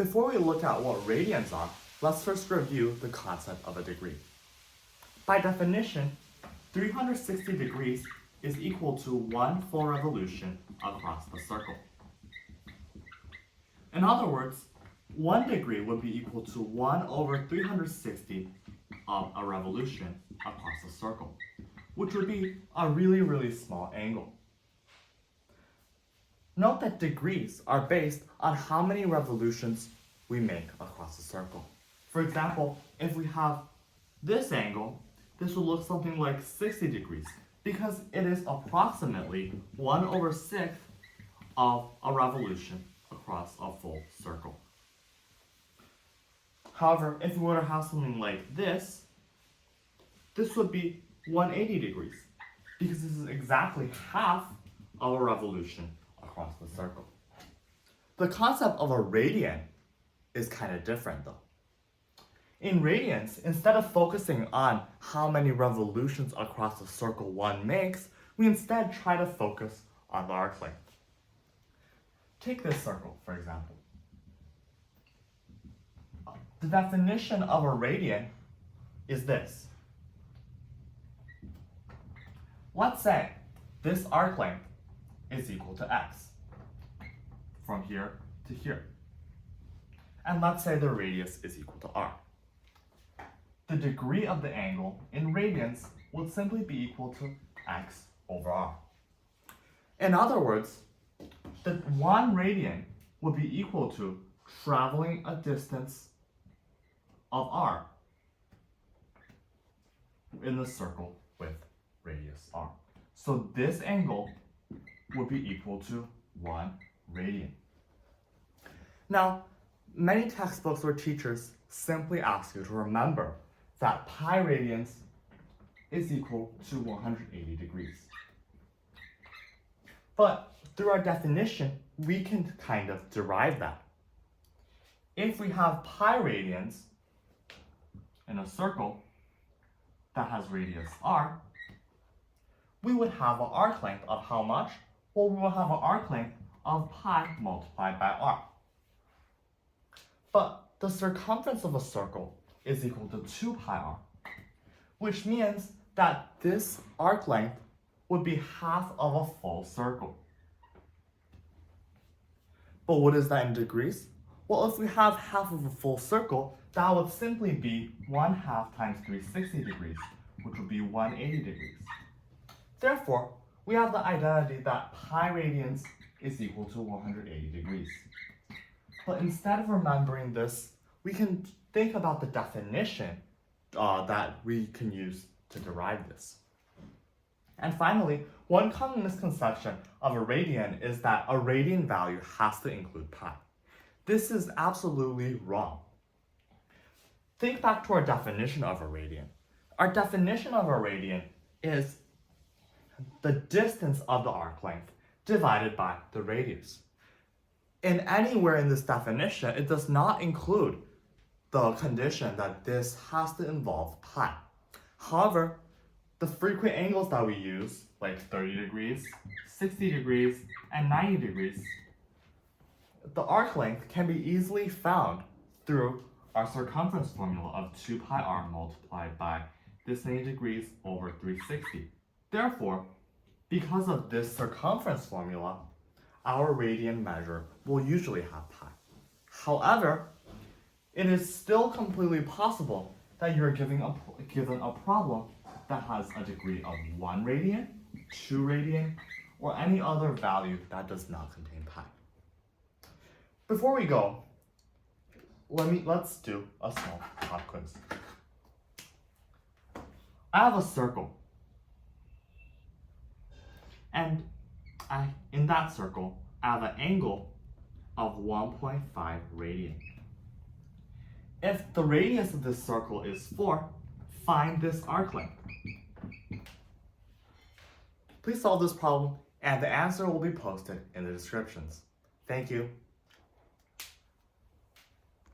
Before we look at what radians are, let's first review the concept of a degree. By definition, 360 degrees is equal to 1 full revolution across the circle. In other words, 1 degree would be equal to 1 over 360 of a revolution across a circle, which would be a really small angle. Note that degrees are based on how many revolutions we make across a circle. For example, if we have this angle, this will look something like 60 degrees because it is approximately 1 over 6 of a revolution across a full circle. However, if we were to have something like this would be 180 degrees because this is exactly half of a revolution across the circle. The concept of a radian is kind of different though. In radians, instead of focusing on how many revolutions across the circle one makes, we instead try to focus on the arc length. Take this circle, for example. The definition of a radian is this. Let's say this arc length is equal to x from here to here. And let's say the radius is equal to r. The degree of the angle in radians would simply be equal to x over r. In other words, the 1 radian would be equal to traveling a distance of r in the circle with radius r. So this angle would be equal to 1 radian. Now, many textbooks or teachers simply ask you to remember that pi radians is equal to 180 degrees. But through our definition, we can kind of derive that. If we have pi radians in a circle that has radius r, we would have an arc length of how much? Well, we will have an arc length of pi multiplied by r. But the circumference of a circle is equal to 2 pi r, which means that this arc length would be half of a full circle. But what is that in degrees? Well, if we have half of a full circle, that would simply be 1/2 times 360 degrees, which would be 180 degrees. Therefore, we have the identity that pi radians is equal to 180 degrees. But instead of remembering this, we can think about the definition that we can use to derive this. And finally, one common misconception of a radian is that a radian value has to include pi. This is absolutely wrong. Think back to our definition of a radian. Our definition of a radian is the distance of the arc length divided by the radius. And anywhere in this definition, it does not include the condition that this has to involve pi. However, the frequent angles that we use, like 30 degrees, 60 degrees, and 90 degrees, the arc length can be easily found through our circumference formula of 2 pi r multiplied by this many degrees over 360. Therefore, because of this circumference formula, our radian measure will usually have pi. However, it is still completely possible that you're given a problem that has a degree of 1 radian, 2 radian, or any other value that does not contain pi. Before we go, let's do a small pop quiz. I have a circle, and in that circle, I have an angle of 1.5 radian. If the radius of this circle is 4, find this arc length. Please solve this problem, and the answer will be posted in the descriptions. Thank you.